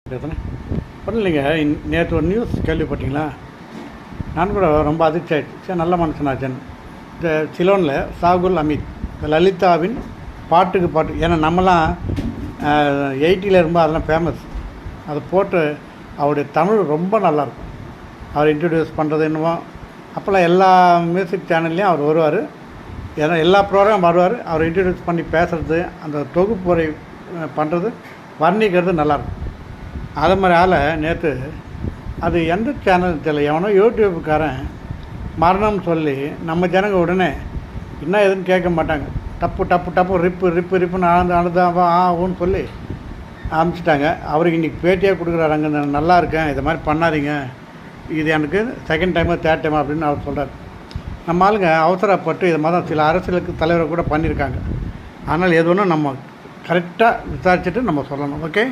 பேசுகிறேன். ஒன்றும் இல்லைங்க. நேற்று ஒரு நியூஸ் கேள்விப்பட்டீங்களா? நான் கூட ரொம்ப அதிர்ச்சி ஆகிடுச்சு. சரி, நல்ல மனுஷனாச்சேன்னு. இந்த சிலோனில் சாகுல் அமீத் லலிதாவின் பாட்டுக்கு பாட்டு, ஏன்னா நம்மலாம் 80ல் ரொம்ப அதெல்லாம் ஃபேமஸ். அதை போட்டு அவருடைய தமிழ் ரொம்ப நல்லாயிருக்கும். அவர் இன்ட்ரடியூஸ் பண்ணுறது என்னவோ அப்போல்லாம் எல்லா மியூசிக் சேனல்லையும் அவர் வருவார். ஏன்னா எல்லா ப்ரோக்ராம் வருவார். அவர் இன்ட்ரடியூஸ் பண்ணி பேசுகிறது, அந்த தொகுப்புரை பண்ணுறது, வர்ணிக்கிறது நல்லாயிருக்கும். அது மாதிரி ஆளை நேற்று அது எந்த சேனல் தெரியல, எவனோ யூடியூப்புக்காரன் மரணம்னு சொல்லி நம்ம ஜனங்க உடனே என்ன எதுன்னு கேட்க மாட்டாங்க, டப்பு டப்பு டப்பு ரிப்புன்னு அழுதாவா ஆகும்னு சொல்லி அனுப்பிச்சிட்டாங்க. அவருக்கு இன்றைக்கி பேட்டியாக கொடுக்குறாரு, நான் நல்லா இருக்கேன், இதை மாதிரி பண்ணாதீங்க, இது எனக்கு செகண்ட் டைமோ தேர்ட் டைமோ அப்படின்னு அவர் சொல்கிறார். நம்ம ஆளுங்க அவசரப்பட்டு இது மாதிரி சில அரசியலுக்கு தலைவரை கூட பண்ணியிருக்காங்க. ஆனால் எது ஒன்றும் நம்ம கரெக்டாக விசாரிச்சுட்டு நம்ம சொல்லணும். ஓகே.